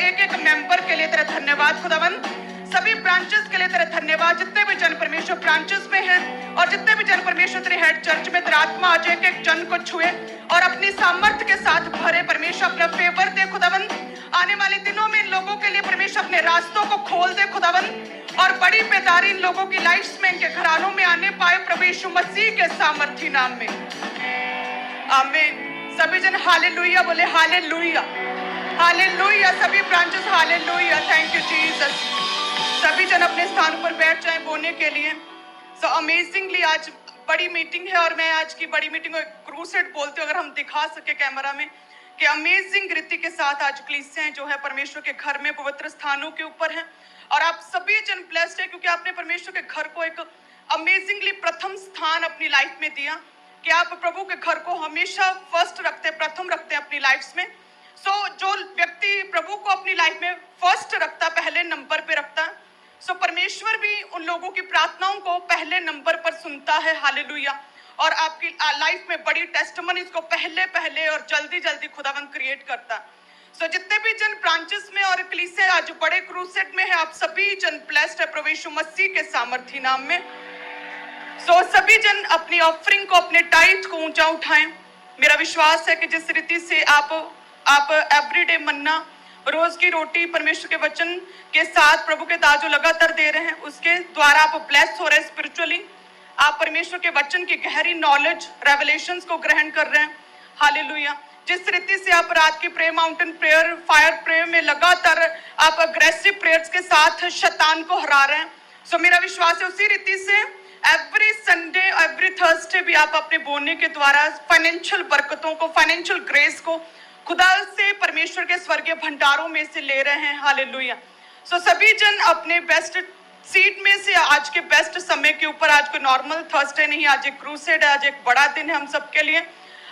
एक एक मेंबर के लिए तेरा धन्यवाद खुदावन, सभी ब्रांचेस के लिए तेरा धन्यवाद। जितने भी जन परमेश्वर ब्रांचेस में हैं और जितने भी जन परमेश्वर तेरे हेड चर्च में, तेरा आत्मा आज एक एक जन को छुए और अपनी सामर्थ्य के साथ भरे। परमेश्वर अपना फेवर दे खुदावन, आने वाले दिनों में इन लोगों के लिए परमेश्वर अपने रास्तों को खोल दे खुदावन, और बड़ी बेदारी इन लोगों की लाइफ्स में, इनके घरानों में आने पाए प्रभु यीशु मसीह के सामर्थी नाम में, आमीन। सभी जन हालेलुया बोले, हालेलुया हालेलुया। सभी branches hallelujah, thank you Jesus. सभी जन अपने स्थान पर बैठ जाएं बोलने के लिए। सो अमेजिंगली आज बड़ी मीटिंग है और मैं आज की बड़ी मीटिंग को क्रूसेड बोलती हूँ, अगर हम दिखा सके कैमरा में कि अमेजिंग रीति के साथ आज कलीसियां जो है परमेश्वर के घर में पवित्र स्थानों के ऊपर हैं, और आप सभी जन ब्लेस्ड है क्योंकि आपने परमेश्वर के घर को एक अमेजिंगली प्रथम स्थान अपनी लाइफ में दिया कि आप प्रभु के घर को हमेशा फर्स्ट रखते, प्रथम रखते हैं अपनी लाइफ में। सो जो व्यक्ति प्रभु को अपनी लाइफ में फर्स्ट रखता, पहले नंबर पे रखता, सो परमेश्वर भी उन लोगों की प्रार्थनाओं को पहले नंबर पर सुनता है, हालेलुया। और आपकी लाइफ में बड़ी टेस्टिमनीज को पहले पहले और जल्दी जल्दी खुदावन क्रिएट करता। सो जितने भी जन ब्रांचेस में और कलीसिया आज बड़े क्रूसेड में है, आप सभी जन ब्लेस्ड है प्रभु यीशु मसीह के सामर्थी नाम में। सो सभी जन अपनी ऑफरिंग को, अपने टाइट को ऊंचा उठाएं। मेरा विश्वास है कि जिस रीति से आप एवरीडे मन्ना, रोज की रोटी परमेश्वर के वचन के साथ प्रभु के दास जो लगातार दे रहे हैं, उसके द्वारा आप ब्लेस हो रहे हैं स्पिरिचुअली। आप परमेश्वर के वचन की गहरी नॉलेज, रेवलेशंस को ग्रहण कर रहे हैं, हालेलुया। जिस रीति से आप रात की prayer, mountain prayer, fire prayer में लगातार आप अग्रेसिव प्रेयर्स के साथ शैतान को हरा रहे हैं, सो मेरा विश्वास है उसी रीति से एवरी संडे, एवरी थर्सडे भी आप अपने बोलने के द्वारा फाइनेंशियल बरकतों को, फाइनेंशियल ग्रेस को खुदा से, परमेश्वर के स्वर्गीय भंडारों में से ले रहे हैं, हालेलुया। सो सभी जन अपने बेस्ट सीट में से आज के बेस्ट समय के ऊपर, आज कोई नॉर्मल थर्सडे नहीं, आज एक क्रूसेड है, आज एक बड़ा दिन है हम सबके लिए,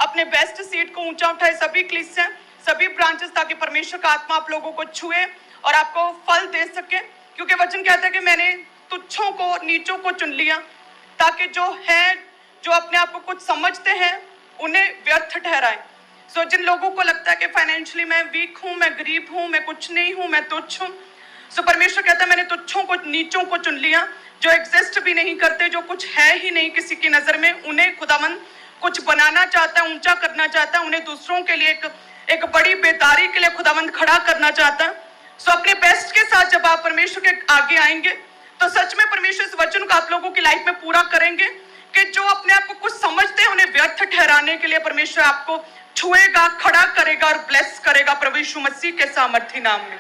अपने बेस्ट सीट को ऊंचा उठाए सभी कलीसिया, सभी ब्रांचेस, ताकि परमेश्वर का आत्मा आप लोगों को छुए और आपको फल दे सके। क्योंकि वचन कहता है कि मैंने तुच्छों को, नीचों को चुन लिया, ताकि जो है, जो अपने आप को कुछ समझते हैं, उन्हें व्यर्थ ठहराए। सो जिन लोगों को लगता है कि फाइनेंशियली मैं वीक हूं, मैं गरीब हूं, मैं कुछ नहीं हूं, मैं तुच्छ हूं, सो परमेश्वर कहता है मैंने तुच्छों को, नीचों को चुन लिया, जो एग्जिस्ट भी नहीं करते, जो कुछ है ही नहीं किसी की नजर में, उन्हें खुदावन कुछ बनाना चाहता है, ऊंचा करना चाहता है, उन्हें दूसरों के लिए एक बड़ी बेदारी के लिए खुदावन खड़ा करना चाहता है। सो अपने बेस्ट के साथ जब आप परमेश्वर के आगे आएंगे तो सच में परमेश्वर इस वचन को आप लोगों की लाइफ में पूरा करेंगे कि जो अपने आप को कुछ समझते हैं, उन्हें व्यर्थ ठहराने के लिए परमेश्वर आपको छुएगा, खड़ा करेगा और ब्लेस करेगा प्रभु यीशु मसीह के सामर्थी नाम में,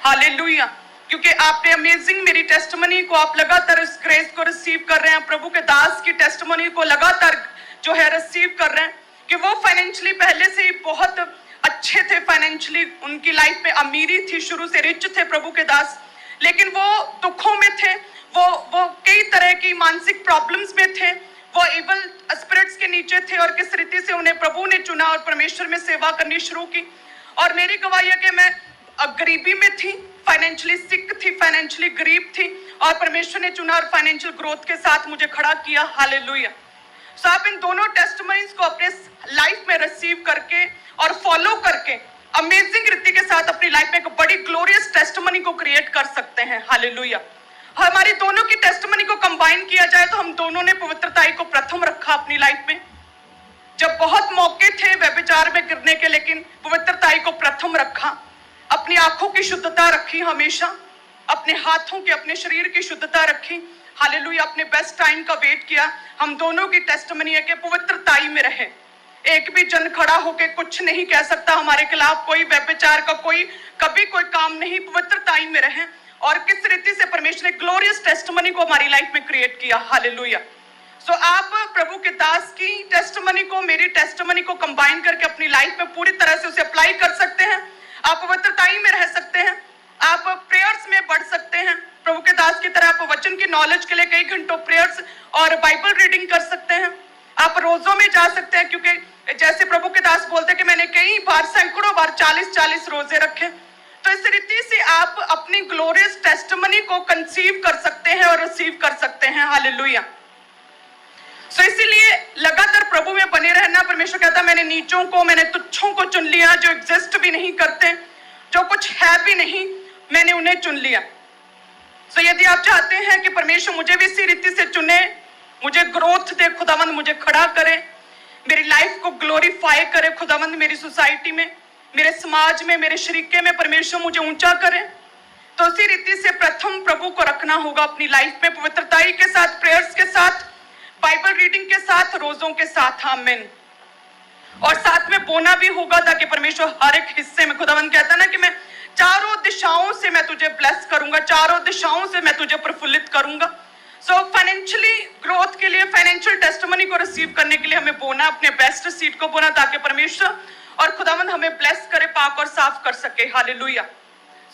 हालेलुया। क्योंकि आपने अमेजिंग मेरी टेस्टिमनी को, आप लगातार इस ग्रेस को रिसीव कर रहे हैं, प्रभु के दास की टेस्टिमनी को लगातार जो है रिसीव कर रहे हैं कि वो फाइनेंशियली पहले से ही बहुत अच्छे थे, फाइनेंशियली उनकी लाइफ में अमीरी थी, शुरू से रिच थे प्रभु के दास, लेकिन वो दुखों में थे, वो कई तरह की मानसिक प्रॉब्लम्स में थे, वो इवल स्पिरिट्स के नीचे थे, और किस रीति से उन्हें प्रभु ने चुना और परमेश्वर में सेवा करनी शुरू की। और मेरी गवाही है कि मैं गरीबी में थी, फाइनेंशियली सिक थी, फाइनेंशियली गरीब थी, और परमेश्वर ने चुना और फाइनेंशियल ग्रोथ के साथ मुझे खड़ा किया, हालेलुया। सो आप इन दोनों टेस्टिमनीज को अपने लाइफ में रिसीव करके और फॉलो करके अमेजिंग रीति के साथ अपनी लाइफ में एक बड़ी ग्लोरियस टेस्टिमनी को क्रिएट कर सकते हैं, हालेलुया। हमारी दोनों की टेस्टिमनी को कंबाइन किया जाए तो हम दोनों ने पवित्रताई को प्रथम रखा अपनी लाइफ में। जब बहुत मौके थे व्यभिचार में गिरने के, लेकिन पवित्रताई को प्रथम रखा, अपनी आंखों की शुद्धता रखी, हमेशा अपने हाथों की, अपने शरीर की शुद्धता रखी, हालेलुया। अपने बेस्ट टाइम का वेट किया। हम दोनों की टेस्टिमनी है कि पवित्रताई में रहे। एक भी जन खड़ा होकर कुछ नहीं कह सकता हमारे खिलाफ, कोई व्यभिचार का कभी कोई काम नहीं, पवित्रताई में रहे। और किस रीति से परमेश्वर ने ग्लोरियस टेस्टिमनी को हमारी लाइफ में क्रिएट किया, हालेलुया। सो आप प्रभु के दास की टेस्टिमनी को, मेरी टेस्टिमनी को कंबाइन करके अपनी लाइफ में पूरी तरह से उसे अप्लाई कर सकते हैं। आप पवित्रताई में रह सकते हैं, आप प्रेयर्स में बढ़ सकते हैं, प्रभु के दास की तरह आप वचन की नॉलेज के लिए कई घंटों प्रेयर्स और बाइबल रीडिंग कर सकते हैं। आप रोजों में जा सकते हैं, क्योंकि जैसे प्रभु के दास बोलते हैं कि मैंने कई बार, सैकड़ों बार 40-40 रोजे रखे। तो इस रीति से आप अपनी ग्लोरियस टेस्टिमनी को कंसीव कर सकते हैं और रिसीव कर सकते हैं, हालेलुया। सो इसीलिए लगातार प्रभु में बने रहना। परमेश्वर कहता है मैंने नीचों को, मैंने तुच्छों को चुन लिया, जो एग्जिस्ट भी नहीं करते, जो कुछ है भी नहीं, मैंने उन्हें चुन लिया। तो यदि आप चाहते हैं कि परमेश्वर मुझे भी इसी रीति से चुने, मुझे ग्रोथ दे खुदावंद, मुझे खड़ा करे, मेरी लाइफ को ग्लोरीफाई करे खुदावंद, मेरी सोसाइटी में, मेरे समाज में, मेरे शरीके में परमेश्वर मुझे ऊंचा करे, तो उसी रीति से प्रथम प्रभु को रखना होगा अपनी लाइफ में, पवित्रताई के साथ, प्रेयर्स के साथ, बाइबल रीडिंग के साथ, रोजों के साथ। आमीन। और साथ में बोना भी होगा ताकि परमेश्वर हर एक हिस्से में, खुदावंद कहता है ना कि मैं चारों दिशाओं से मैं तुझे ब्लेस करूंगा, चारों दिशाओं से मैं तुझे प्रफुल्लित करूंगा। सो फाइनेंशियली ग्रोथ के लिए, फाइनेंशियल टेस्टिमनी को रिसीव करने के लिए हमें बोना, अपने बेस्ट सीड को बोना, ताकि परमेश्वर और खुदावंद हमें ब्लेस करे, पाक और साफ कर सके। हालेलुया।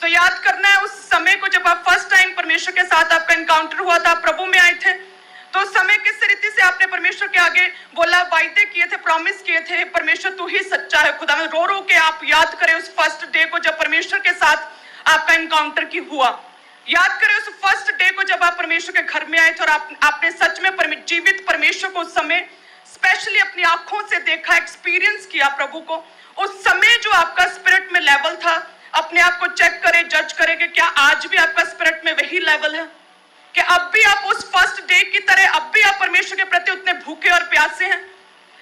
तो याद करना है उस समय को जब आप फर्स्ट टाइम परमेश्वर के साथ आपका एनकाउंटर हुआ था, आप प्रभु में आए थे, तो उस समय किस रीति से आपने परमेश्वर के आगे बोला, वायदे किए थे, प्रॉमिस किए थे, परमेश्वर तू ही सच्चा है। खुदावंद रो रो के आप याद करें उस फर्स्ट डे को जब परमेश्वर के साथ आपका एनकाउंटर की हुआ। याद करें उस फर्स्ट डे को जब आप परमेश्वर के घर में आए थे और आपने सच में जीवित परमेश्वर को उस समय स्पेशली अपनी आंखों से देखा, एक्सपीरियंस किया प्रभु को। उस समय जो आपका स्पिरिट में लेवल था, अपने आप को चेक करें, जज करें कि क्या आज भी आपका स्पिरिट में वही लेवल है, कि अब भी आप उस फर्स्ट डे की तरह अब भी आप परमेश्वर के प्रति उतने भूखे और प्यासे हैं,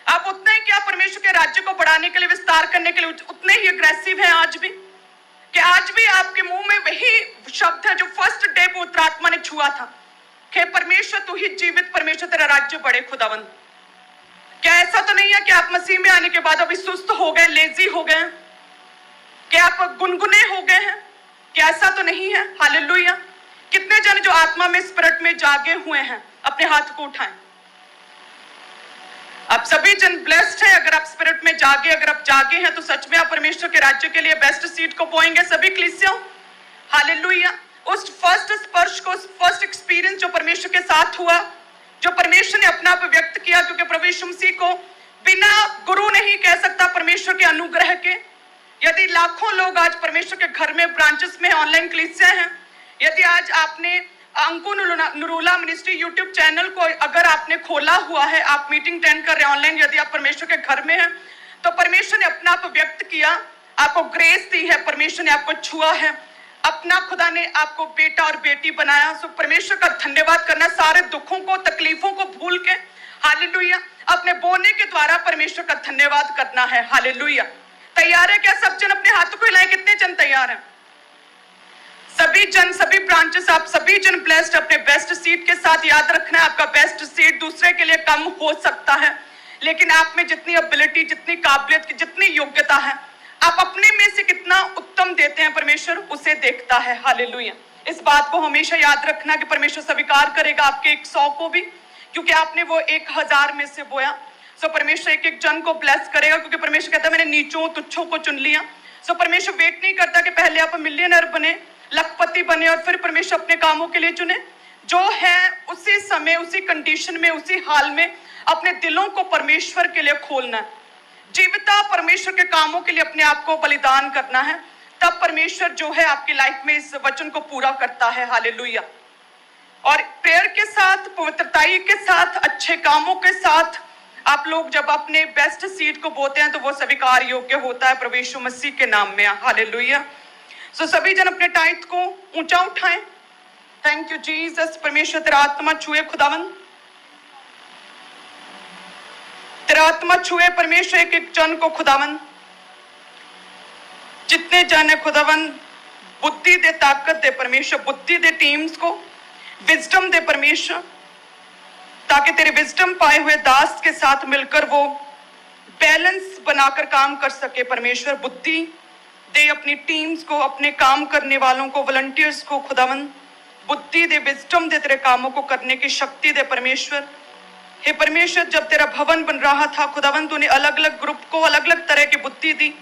आप उतने ही क्या परमेश्वर के राज्य को बढ़ाने के लिए, विस्तार करने के लिए उतने ही अग्रेसिव हैं आज भी, कि आज भी आपके मुंह में वही शब्द है जो फर्स्ट डे पवित्र आत्मा ने छुआ था कि परमेश्वर तू ही जीवित परमेश्वर, तेरा राज्य बढ़े। खुदावंद क्या ऐसा तो नहीं है कि आप मसीह में आने के बाद अभी सुस्त हो गए, लेजी हो गए, कि आप गुनगुने हो गए हैं? क्या ऐसा तो नहीं है? हालेलुया। कितने जन जो आत्मा में, स्पिरिट में जागे हुए हैं, अपने हाथ को उठाएं। आप सभी जन ब्लेस्ड हैं अगर आप स्पिरिट में जागे, अगर आप जागे हैं तो सच में आप परमेश्वर के राज्य के लिए बेस्ट सीड को बोएंगे सभी कलीसियों। हालेलुया। उस फर्स्ट स्पर्श को, उस फर्स्ट एक्सपीरियंस जो परमेश्वर के साथ हुआ, जो परमेश्वर ने अपना आप व्यक्त किया, क्योंकि प्रभु यीशु मसीह को बिना गुरु नहीं कह सकता परमेश्वर के अनुग्रह के। यदि लाखों लोग आज परमेश्वर के घर में, ब्रांचेस में, ऑनलाइन कलीसिया हैं, यदि आज आपने अंकु नुरूला मिनिस्ट्री यूट्यूब चैनल को अगर आपने खोला हुआ है, आप मीटिंग अटेंड कर रहे हैं ऑनलाइन, यदि आप परमेश्वर के घर में हैं, तो परमेश्वर ने अपना आप व्यक्त किया, आपको ग्रेस दी है, परमेश्वर ने आपको छुआ है, अपना खुदा ने आपको बेटा और बेटी बनाया। सो परमेश्वर का धन्यवाद करना, सारे दुखों को, तकलीफों को भूल के, हालेलुया, अपने बोने के द्वारा परमेश्वर का धन्यवाद करना है। हालेलुया। तैयार है क्या सब जन? अपने हाथों को हिलाएं। कितने जन तैयार हैं? सभी जन, सभी ब्रांचेस, आप सभी जन ब्लेस्ड, अपने बेस्ट सीट के साथ। याद रखना है आपका बेस्ट सीट दूसरे के लिए कम हो सकता है, लेकिन आप में जितनी एबिलिटी, जितनी काबिलियत, जितनी योग्यता है, आप अपने में से कितना उत्तम देते हैं, परमेश्वर उसे देखता है। हालेलुया। इस बात को हमेशा याद रखना कि परमेश्वर स्वीकार करेगा आपके 100 को भी, क्योंकि आपने वो 1000 में से बोया। सो परमेश्वर एक एक जन को ब्लेस करेगा, क्योंकि परमेश्वर कहता है मैंने नीचों तुच्छों को चुन लिया। सो परमेश्वर वेट नहीं करता कि पहले आप मिलियनर बने, लखपति बने और फिर परमेश्वर अपने कामों के लिए चुने। जो है उसी समय, उसी कंडीशन में, उसी हाल में अपने दिलों को परमेश्वर के लिए खोलना है, जीविता परमेश्वर के कामों के लिए अपने आप को बलिदान करना है, तब परमेश्वर जो है आपकी लाइफ में इस वचन को पूरा करता है। हालेलुया। और प्रेयर के साथ, पवित्रताई के साथ, अच्छे कामों के साथ आप लोग जब अपने बेस्ट सीड को बोते हैं तो वो स्वीकार योग्य होता है प्रभु यीशु मसीह के नाम में। हालेलुया। सो सभी जन अपने टाइट को ऊंचा उठाएं। Thank you Jesus. परमेश्वर तेरा आत्मा छुए खुदावंद, तेरा आत्मा छुए परमेश्वर एक एक जन को खुदावंद। जितने जन है खुदावंद, बुद्धि दे, ताकत दे परमेश्वर, बुद्धि दे टीम्स को, विजडम दे परमेश्वर, ताकि तेरे विजडम पाए हुए दास के साथ मिलकर वो बैलेंस बनाकर काम कर सके। परमेश्वर बुद्धि दे अपनी टीम्स को, अपने काम करने वालों को, वॉलंटियर्स को खुदावंद बुद्धि दे, विजडम दे, तेरे कामों को करने की शक्ति दे परमेश्वर। हे परमेश्वर, जब तेरा भवन बन रहा था खुदावंद, तूने अलग अलग ग्रुप को अलग अलग तरह की बुद्धि दी।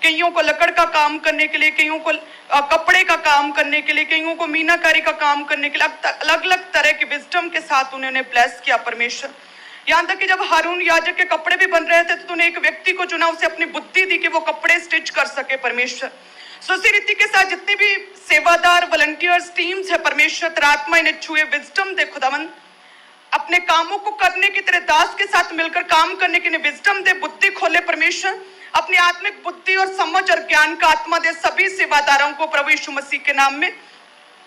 कईयों को लकड़ का काम करने के लिए, कईयों को कपड़े का काम करने के लिए, कईयों को मीनाकारी का काम करने के लिए, अलग अलग तरह के विजडम के साथ उन्होंने ब्लेस किया परमेश्वर। यहाँ तक कि जब हारून याजक के कपड़े भी बन रहे थे तो तूने एक व्यक्ति को चुना, उसे अपनी बुद्धि दी कि वो कपड़े स्टिच कर सके परमेश्वर। सो उसी रीति के साथ जितने भी सेवादार, वॉलंटियर्स, टीम्स है परमेश्वर, तेरा आत्मा इन्हें छुए, विजडम दे खुदावंद, अपने कामों को करने की, तेरे दास के साथ मिलकर काम करने की विजडम दे, बुद्धि खोले परमेश्वर, अपनी आत्मिक बुद्धि और समझ और ज्ञान का आत्मा दे सभी सेवादारों को प्रभु यीशु मसीह के नाम में।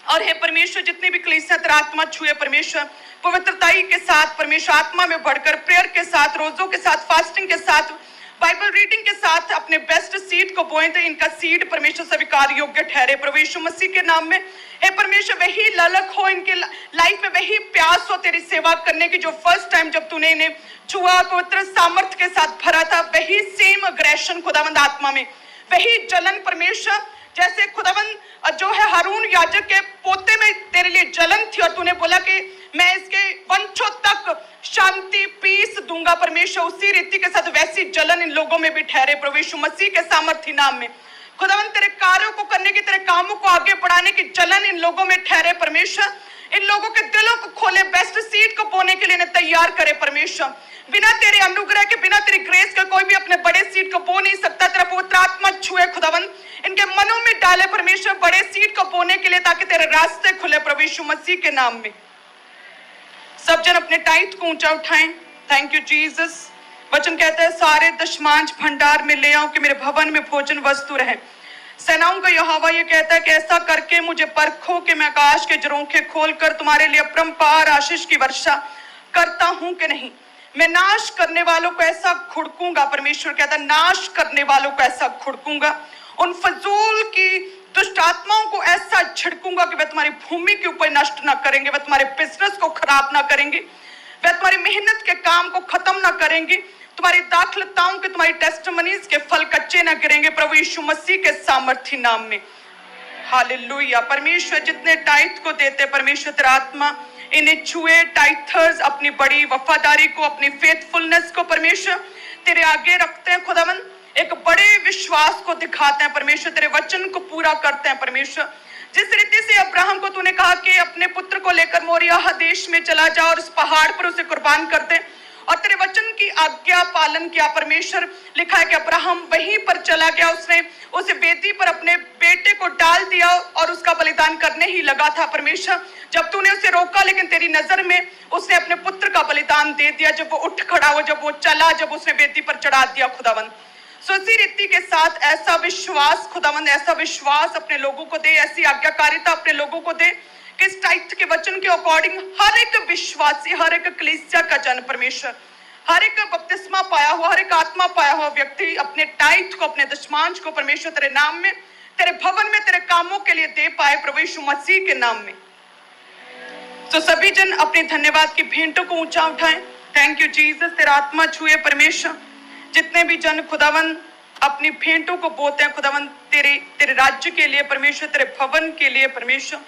और हे परमेश्वर, जितनी भी कलीसिया तेरा आत्मा छुए परमेश्वर, पवित्रताई के साथ परमेश्वर, आत्मा में बढ़कर, प्रेयर के साथ, रोजों के साथ, फास्टिंग के साथ, बाइबल रीडिंग के साथ अपने बेस्ट सीड को बोएं तो इनका सीड परमेश्वर स्वीकार योग्य ठहरे प्रभु यीशु मसीह के नाम में। हे परमेश्वर, वही ललक हो इनके लाइफ में, वही प्यास हो तेरी सेवा करने की जो फर्स्ट टाइम जब तूने इन्हें छुआ, पवित्र सामर्थ्य के साथ भरा था, वही सेम अग्रेशन खुदावंद आत्मा में, वही जलन परमेश्वर, जैसे खुदावंद जो है हारून याजक के पोते में तेरे लिए जलन थी और तूने बोला कि मैं इसके वंशों तक शांति पीस दूंगा परमेश्वर, उसी रीति के साथ वैसी जलन इन लोगों में भी ठहरे प्रभु यीशु मसीह के सामर्थ्य नाम में। खुदावंद तेरे कार्यों को करने की, तेरे कामों को आगे बढ़ाने की जलन इन लोगों में ठहरे परमेश्वर। इन लोगों के दिलों को खोले, बेस्ट सीड को बोने के लिए इन्हें तैयार करे परमेश्वर। बिना तेरे अनुग्रह के, बिना तेरी ग्रेस के कोई भी अपने बड़े सीड को बो नहीं सकता। तेरा पवित्र आत्मा छुए खुदावंद, इनके मनों में डाले परमेश्वर बड़े सीड को बोने के लिए, ताकि तेरे रास्ते खुले प्रभु यीशु मसीह के नाम में। सब जन अपने टाइट को ऊंचा उठाएं। Thank you Jesus. वचन कहता है, सारे दशमांश भंडार में ले आओ कि मेरे भवन में भोजन वस्तु रहे। सेनाओं का यहोवा ये कहता है कि ऐसा करके मुझे परखो कि मैं आकाश के झरोखे खोलकर तुम्हारे लिए अपरंपार आशीष की वर्षा करता हूं कि नहीं। मैं नाश करने वालों को ऐसा खुड़कूंगा, परमेश्वर कहता है नाश करने वालों को ऐसा खुड़कूंगा, उन फजूल की दुष्ट आत्माओं को ऐसा छिड़कूंगा कि वे तुम्हारी भूमि के ऊपर नष्ट ना करेंगे, वे तुम्हारे बिजनेस को खराब ना करेंगे, वे तुम्हारी मेहनत के काम को खत्म ना करेंगे, तुम्हारी दाखलताओं के, तुम्हारी टेस्टिमनीज के फल कच्चे ना गिरेंगे प्रभु यीशु मसीह के सामर्थ्य नाम में। हालेलुया। परमेश्वर, जितने टाइट को देते परमेश्वर तेरा आत्मा इन्हें छुए। टाइथर्स अपनी बड़ी वफादारी को, अपनी फेथफुलनेस को परमेश्वर तेरे आगे रखते हैं खुदावंद, एक बड़े विश्वास को दिखाते हैं परमेश्वर, तेरे वचन को पूरा करते हैं परमेश्वर। जिस रीति से अब्राहम को तूने कहा कि अपने पुत्र को लेकर मोरिया देश में चला जा और उस पहाड़ पर उसे कुर्बान कर दे, और तेरे वचन की आज्ञा पालन किया परमेश्वर। लिखा है कि अब्राहम वहीं पर चला गया, उसने उस वेदी पर अपने बेटे को डाल दिया और उसका बलिदान करने ही लगा था परमेश्वर। जब तूने उसे रोका, लेकिन तेरी नजर में उसने अपने पुत्र का बलिदान दे दिया। जब वो उठ खड़ा हुआ, जब वो चला, जब उसने वेदी पर चढ़ा दिया खुदावंद। सो इसी रीति के साथ ऐसा विश्वास खुदावंद, ऐसा विश्वास अपने लोगों को दे, ऐसी आज्ञाकारिता अपने लोगों को दे कि इस टाइट के वचन के अकॉर्डिंग हर एक विश्वासी, हर एक कलीसिया का जन परमेश्वर, हर एक बपतिस्मा पाया हुआ, हर एक आत्मा पाया हुआ व्यक्ति अपने टाइट को, अपने दशमांश को परमेश्वर तेरे नाम में, तेरे भवन में, तेरे कामों के लिए दे पाए प्रभु यीशु मसीह के नाम में। तो सभी जन अपने धन्यवाद की भेंटों को ऊंचा उठाएं। Thank you Jesus. तेरा आत्मा छुए परमेश्वर। जितने भी जन खुदावंद अपनी भेंटों को बोते हैं खुदावंद तेरे राज्य के लिए परमेश्वर, तेरे भवन के लिए परमेश्वर,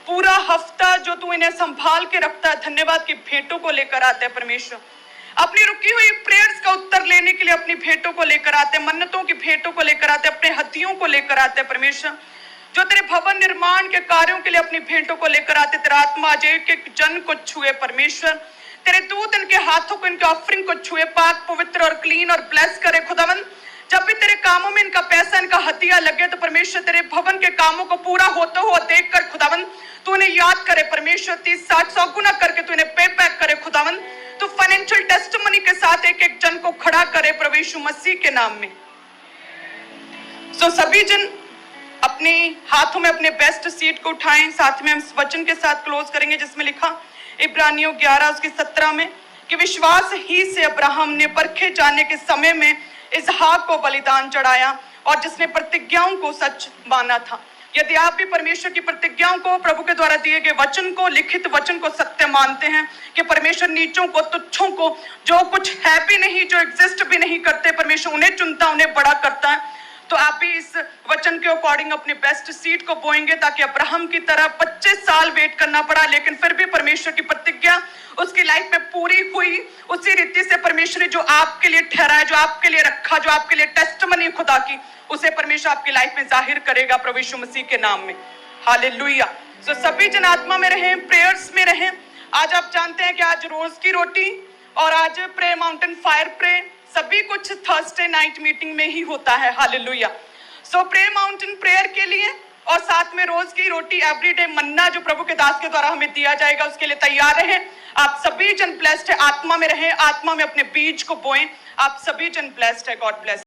पूरा हफ्ता जो तू इन्हें संभाल के रखता है, धन्यवाद की भेंटों को लेकर आते हैं परमेश्वर। अपनी रुकी हुई प्रेयर्स का उत्तर लेने के लिए अपनी भेंटों को लेकर आते हैं, मन्नतों की भेंटों को लेकर आते हैं, अपने हथियों को लेकर आते हैं परमेश्वर। जो तेरे भवन निर्माण के कार्यों के लिए अपनी भेंटों को लेकर आते, तेरा आत्मा अजय के जन को छुए परमेश्वर। तेरे दूत इनके हाथों को, इनके ऑफरिंग को छुए, पाक पवित्र और क्लीन और ब्लेस करे खुदावंद। जब भी तेरे कामों में इनका पैसा, इनका हथिया लगे तो परमेश्वर तेरे भवन के कामों को पूरा होता हुआ देखकर खुदावंद तू इन्हें याद करे परमेश्वर। 30, 60, 100 गुना करके तू इन्हें पे बैक करे खुदावंद। तू फाइनेंशियल टेस्टिमनी के साथ एक एक जन को खड़ा करे प्रभु यीशु मसीह के नाम में। सो सभी जन अपने हाथों में अपने बेस्ट सीट को उठाएं। साथ में हम इस वचन के साथ क्लोज करेंगे जिसमें लिखा इब्रानियों 11:17 में कि विश्वास ही से अब्राहम ने परखे जाने के समय में इसहाक को बलिदान चढ़ाया और जिसने प्रतिज्ञाओं को सच माना था। यदि आप भी परमेश्वर की प्रतिज्ञाओं को, प्रभु के द्वारा दिए गए वचन को, लिखित वचन को सत्य मानते हैं कि परमेश्वर नीचों को, तुच्छों को, जो कुछ है भी नहीं, जो एग्जिस्ट भी नहीं करते, परमेश्वर उन्हें चुनता, उन्हें बड़ा करता है, तो आप भी इस वचन के अकॉर्डिंग अपने बेस्ट सीड को बोएंगे ताकि अब्राहम की तरह 25 साल वेट करना पड़ा, लेकिन फिर भी परमेश्वर की प्रतिज्ञा उसकी लाइफ में पूरी हुई। उसी रीति से परमेश्वर जो आपके लिए ठहरा है, जो आपके लिए रखा, जो आपके लिए टेस्टिमनी खुदा की, उसे परमेश्वर आपकी लाइफ में जाहिर करेगा प्रभु यीशु मसीह के नाम में। हालेलुया। सो सभी जन आत्मा में रहें, प्रेयर्स में रहें। आज आप जानते हैं कि आज रोज की रोटी और आज प्रे माउंटेन फायर प्रे सभी कुछ थर्सडे नाइट मीटिंग में ही होता है। हालेलुया। सो प्रे माउंटेन प्रेयर के लिए और साथ में रोज की रोटी एवरीडे मन्ना जो प्रभु के दास के द्वारा हमें दिया जाएगा, उसके लिए तैयार रहें। आप सभी जन ब्लेस्ड है, आत्मा में रहें, आत्मा में अपने बीज को बोएं। आप सभी जन ब्लेस्ड है। God bless.